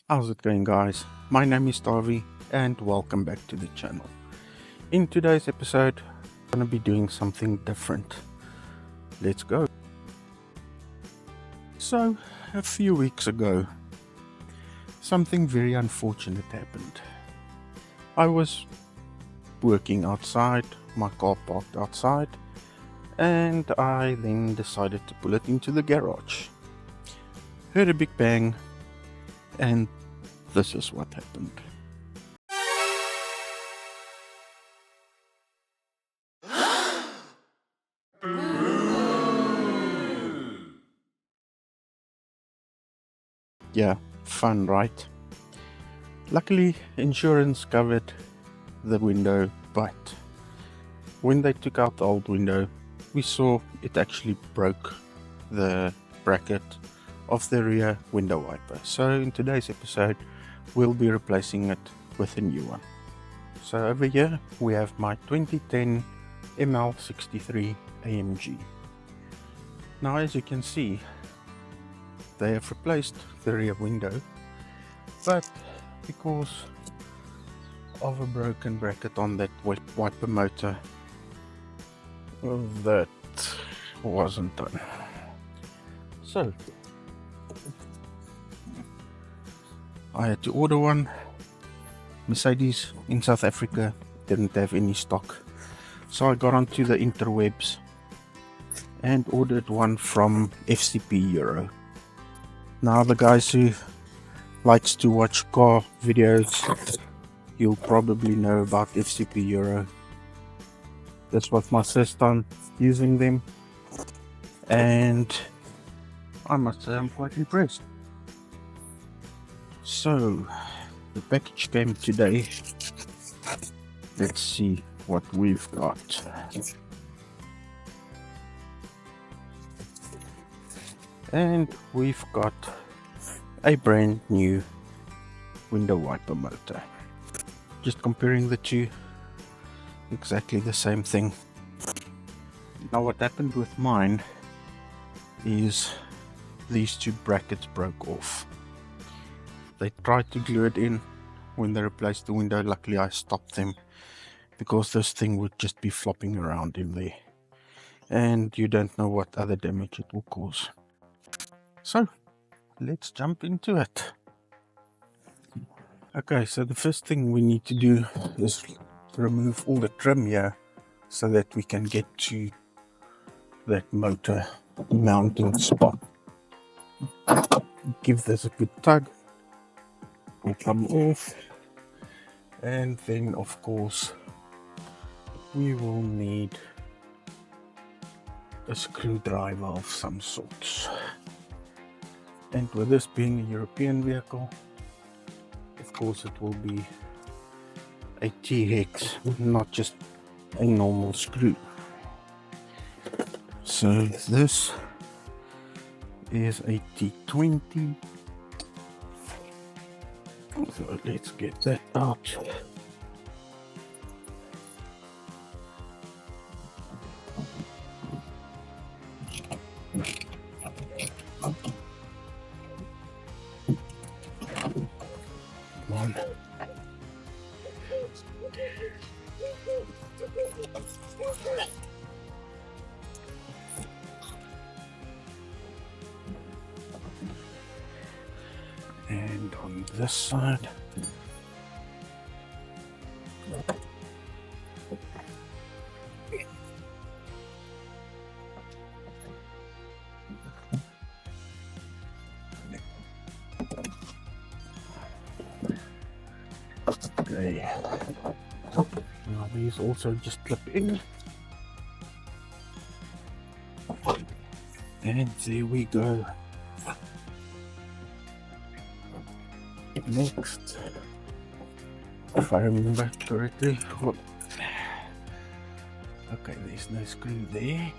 How's it going, guys? My name is Tavi and welcome back to the channel. In today's episode, I'm going to be doing something different. Let's go. So, a few weeks ago, something very unfortunate happened. I was working outside, my car parked outside, and I then decided to pull it into the garage. Heard a big bang, and this is what happened. Yeah, fun, right? Luckily, insurance covered the window, but when they took out the old window, we saw it actually broke the bracket of the rear window wiper. So in today's episode, we'll be replacing it with a new one. So over here, we have my 2010 ML63 AMG. Now, as you can see, they have replaced the rear window, but because of a broken bracket on that wiper motor, that wasn't done. So I had to order one. Mercedes in South Africa didn't have any stock, so I got onto the interwebs and ordered one from FCP Euro. Now, the guys who likes to watch car videos, you'll probably know about FCP Euro. This was my first time using them, and I must say I'm quite impressed. So the package came today. Let's see what we've got. And we've got a brand new window wiper motor. Just comparing the two, exactly the same thing. Now, what happened with mine is these two brackets broke off. They tried to glue it in when they replaced the window. Luckily I stopped them, because this thing would just be flopping around in there, and you don't know what other damage it will cause. So let's jump into it. Okay, so the first thing we need to do is remove all the trim here so that we can get to that motor mounting spot. Give this a good tug, will come off, and then of course we will need a screwdriver of some sorts. And with this being a European vehicle, of course it will be a T-hex, not just a normal screw. So this is a T20. So let's get that out. Come on. And on this side, okay. Now these also just clip in, and there we go. Next, if I remember correctly, okay, there's no screw there,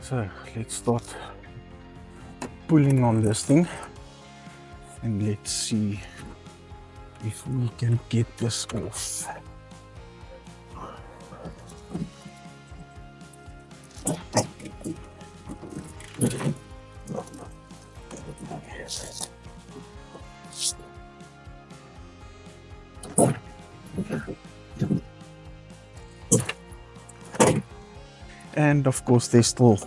so let's start pulling on this thing, and let's see if we can get this off. And of course there's still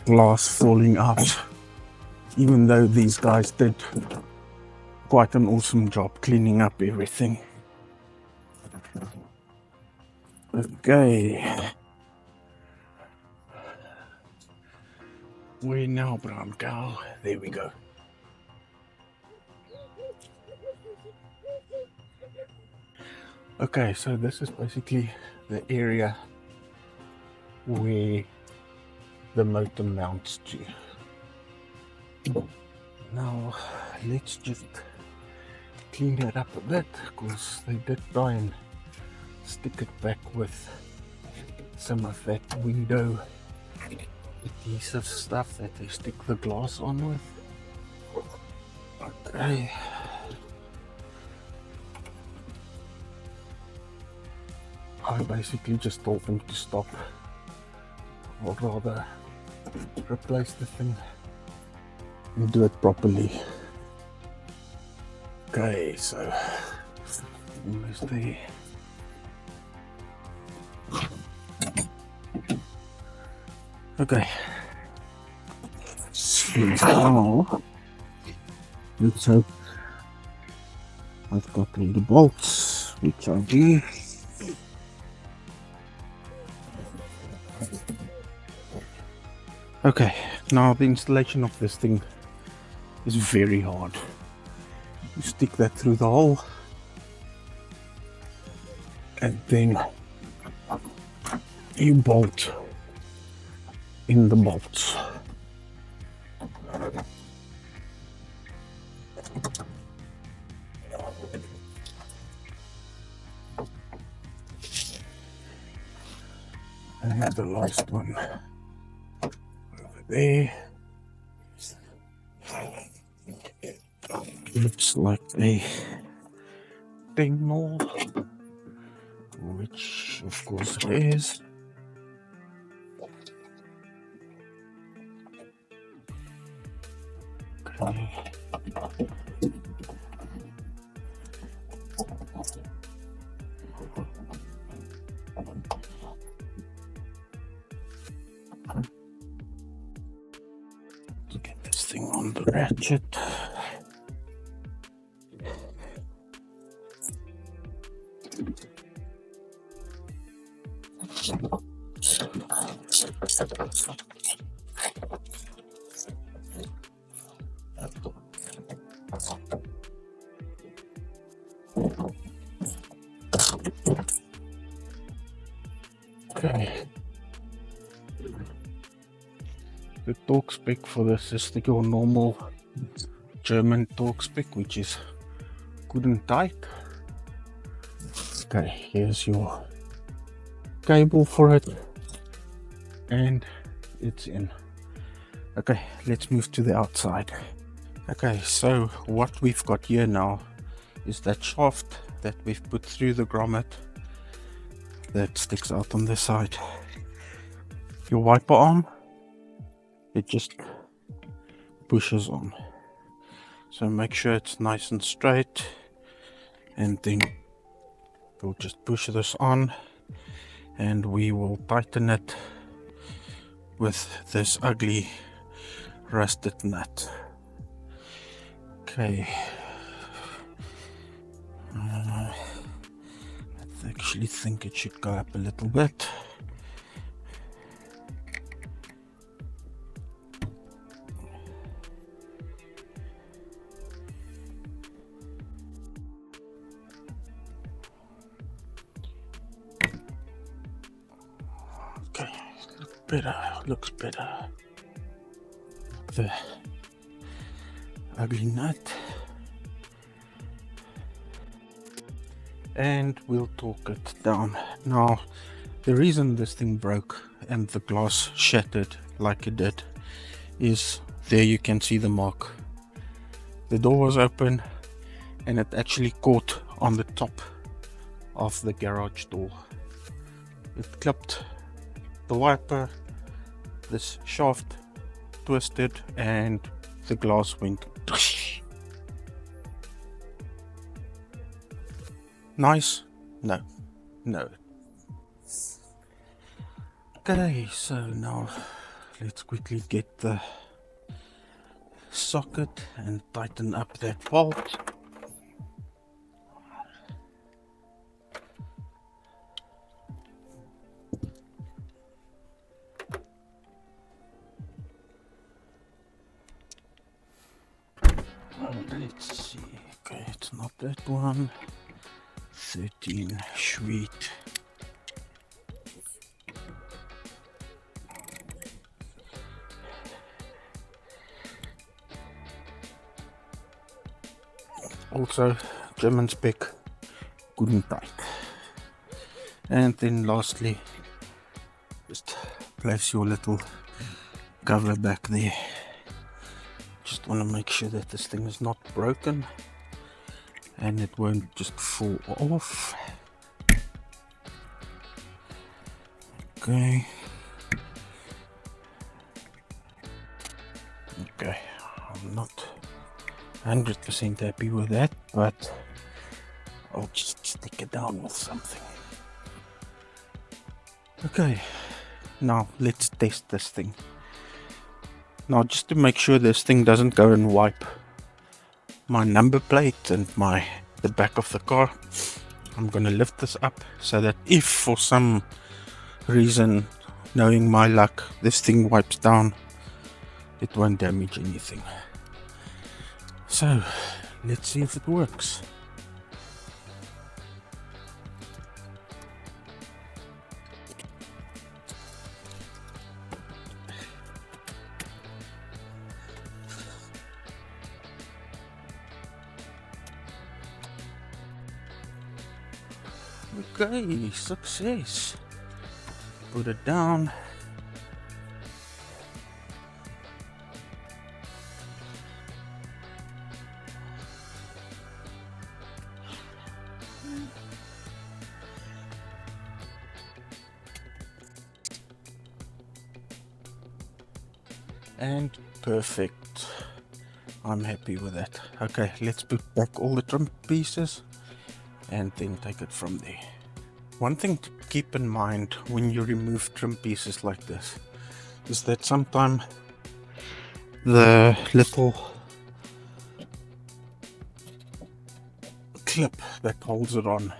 glass falling out, even though these guys did quite an awesome job cleaning up everything. Okay. Where now, brown cow? There we go. Okay, so this is basically the area where the motor mounts to. Now let's just clean that up a bit, because they did try and stick it back with some of that window adhesive stuff that they stick the glass on with. Okay. I basically just told them to stop, or rather replace the thing and do it properly. Okay, so almost there. Okay, so now let's hope I've got all the bolts, which I do. Okay, now the installation of this thing is very hard. You stick that through the hole and then you bolt in the bolts. And the last one over there. Looks like a dingwall, which of course it is. Okay. To get this thing on the ratchet. Okay. The torque spec for this is your normal German torque spec, which is good and tight. Okay, here's your cable for it, and it's in. Okay, let's move to the outside. Okay, so what we've got here now is that shaft that we've put through the grommet that sticks out on this side. Your wiper arm, it just pushes on, so make sure it's nice and straight, and then we'll just push this on and we will tighten it with this ugly rusted nut. Okay, I actually think it should go up a little bit. Okay, looks better. The ugly nut. And we'll torque it down. Now, the reason this thing broke and the glass shattered like it did is there you can see the mark. The door was open and it actually caught on the top of the garage door. It clipped the wiper, this shaft twisted, and the glass went. Nice? No. No. Okay, so now let's quickly get the socket and tighten up that bolt. Let's see. Okay, it's not that one. 13, sweet. Also, German spec, good and tight. And then lastly, just place your little cover back there. Just want to make sure that this thing is not broken and it won't just fall off. Okay. Okay, I'm not 100% happy with that, but I'll just stick it down with something. Okay, now let's test this thing. Now, just to make sure this thing doesn't go and wipe my number plate and the back of the car, I'm gonna lift this up so that if for some reason, knowing my luck, this thing wipes down, it won't damage anything. So let's see if it works. Okay, success. Put it down. And perfect. I'm happy with that. Okay, let's put back all the trim pieces and then take it from there. One thing to keep in mind when you remove trim pieces like this is that sometimes the little clip that holds it on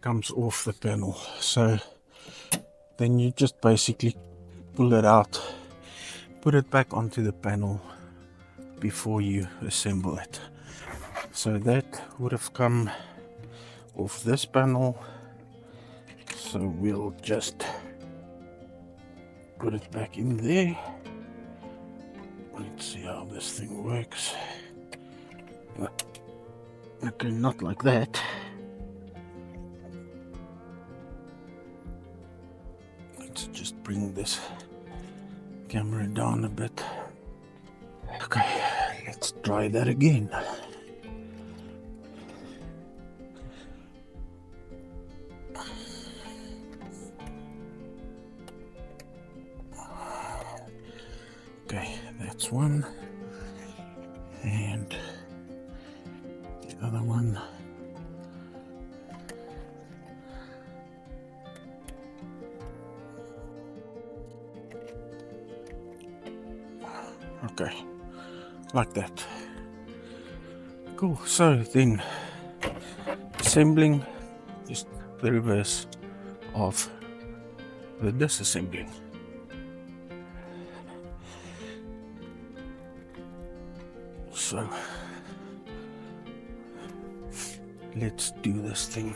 comes off the panel. So then you just basically pull it out, put it back onto the panel before you assemble it. So that would have come off this panel. So we'll just put it back in there. Let's see how this thing works. Okay, not like that. Let's just bring this camera down a bit. Okay, let's try that again. Okay, that's one, and the other one. Okay, like that. Cool, so then assembling, just the reverse of the disassembling. So let's do this thing.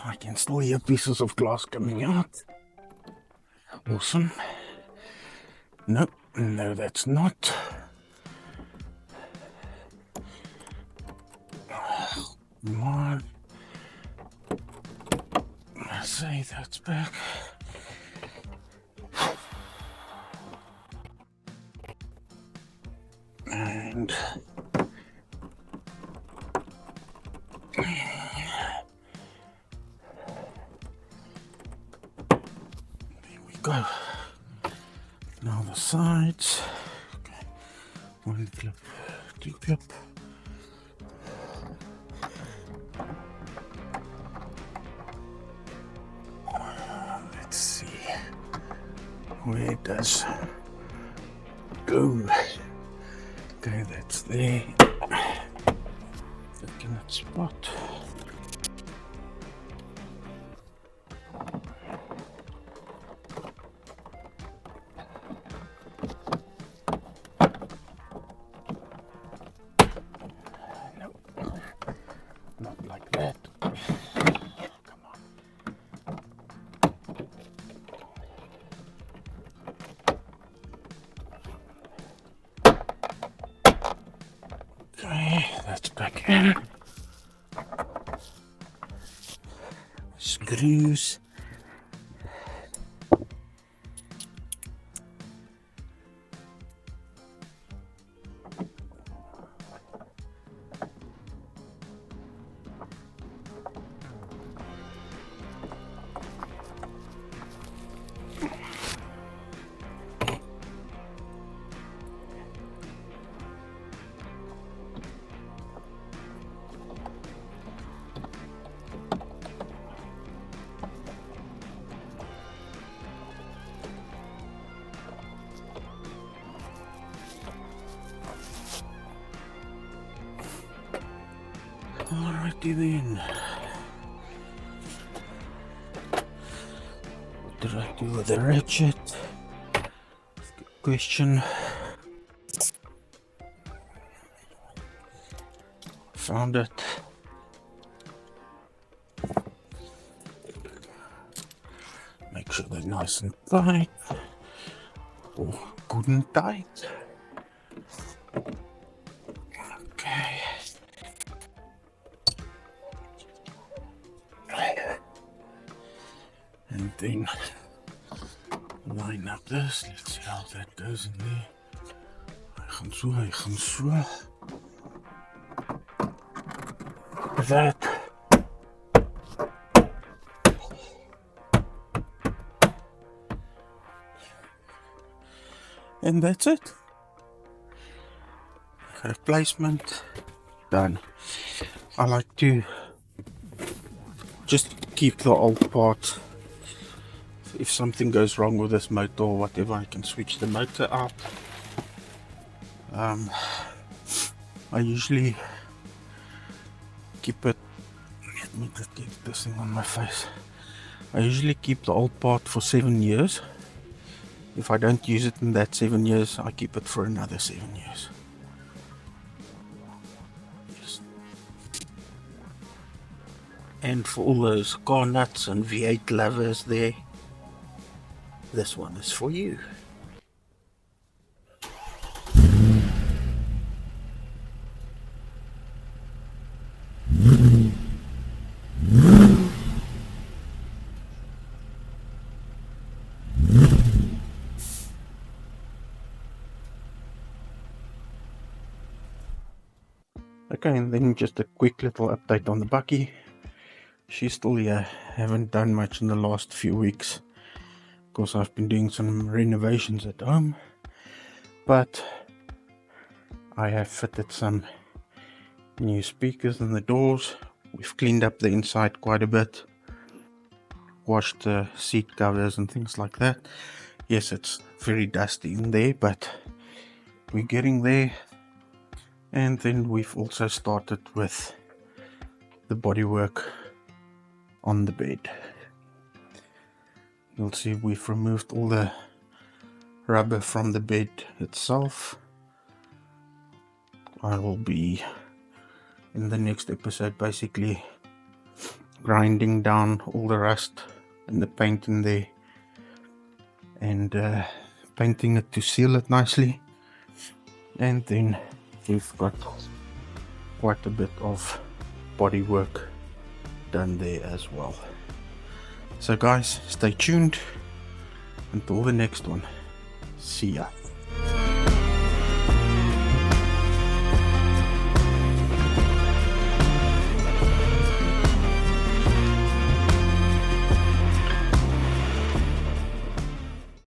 I can still hear pieces of glass coming out. Awesome. No, no, that's not. Come on. I say that's back. And there we go. Now the sides. Okay. One clip, two clip. Let's see. Where does go? Okay, that's there. Looking at spot. No, not like that. Come on. Okay, that's back in. Screws. Alrighty then. What did I do with the ratchet? Good question. Found it. Make sure they're nice and tight. Or good and tight. Okay. And then line up this. Let's see how that goes in there. Hy gaan so. That. And that's it. Replacement done. I like to just keep the old part. If something goes wrong with this motor or whatever, I can switch the motor out. I usually keep it. Let me just get this thing on my face. I usually keep the old part for 7 years. If I don't use it in that 7 years, I keep it for another 7 years. Yes. And for all those car nuts and V8 lovers there, this one is for you. Okay, and then just a quick little update on the Bucky. She's still here. Haven't done much in the last few weeks. Of course, I've been doing some renovations at home, but I have fitted some new speakers in the doors. We've cleaned up the inside quite a bit, washed the seat covers and things like that. Yes, it's very dusty in there, but we're getting there. And then we've also started with the bodywork on the bed. You'll see we've removed all the rubber from the bed itself. I will be in the next episode basically grinding down all the rust and the paint in there, and painting it to seal it nicely. And then we've got quite a bit of body work done there as well. So guys, stay tuned until the next one. See ya.